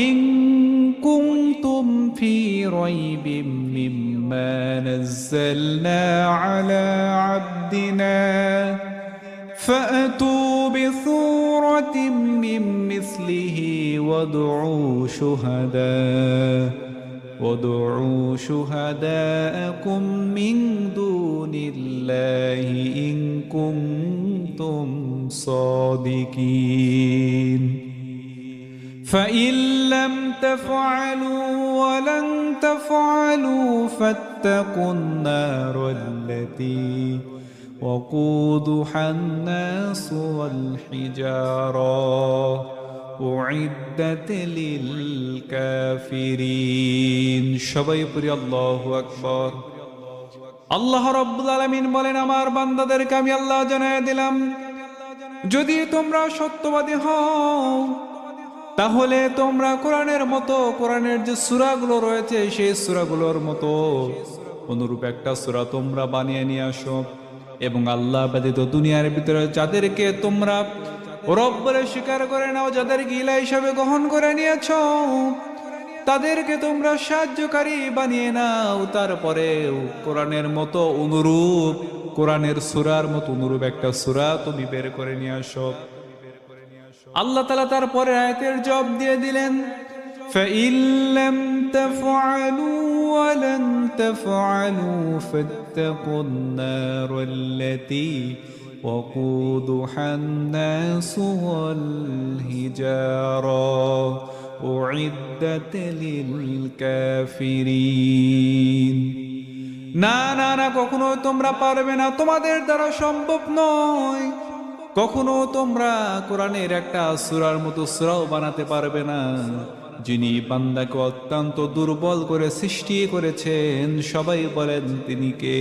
In কুনতুম ফি রাইবিম মিম্মা নাযালনা আলা আবদিনা فأتوا بسورة من مثله وادعوا شهداءكم من دون الله إن كنتم صادقين فإن لم تفعلوا ولن تفعلوا فاتقوا النار التي وقودها الناس والحجارة أعدت للكافرين সবাই পড়ি আল্লাহু আকবার। আল্লাহ রাব্বুল আলামিন বলেন, আমার বান্দাদেরকে আমি আল্লাহ জানায় দিলাম, যদি তোমরা সত্যবাদী হও তাহলে তোমরা কোরআনের মতো, কোরআনের যে সূরাগুলো রয়েছে সেই সূরাগুলোর মতো অনুরূপ একটা সূরা তোমরা বানিয়ে নিয়ে আসো, এবং আল্লাহ ব্যতীত দুনিয়ার ভিতরে যাদেরকে তোমরা রব বলে স্বীকার করে নাও, যাদেরকে ইলাহ হিসাবে গ্রহণ করে নিয়েছ, তাদেরকে তোমরা সাহায্যকারী বানিয়ে নাও। তারপরে কোরআনের মতো অনুরূপ, কোরআনের সূরার মতো অনুরূপ একটা সূরা তুমি বের করে নিয়ে আসো। আল্লাহ তাআলা তারপরে আয়াতের জবাব দিয়ে দিলেন, فإن لم تفعلوا ولن تفعلوا فاتقوا النار التي وقودها الناس والحجارة أعدت للكافرين। না না না, কখনো তোমরা পারবে না, তোমাদের দ্বারা সম্ভব নয়। কখনো তোমরা কোরআনের একটা সূরার মতো সূরাও বানাতে পারবে না। যিনি বান্দাকে অত্যন্ত দুর্বল করে সৃষ্টি করেছেন, সবাই বলেন তিনি কে?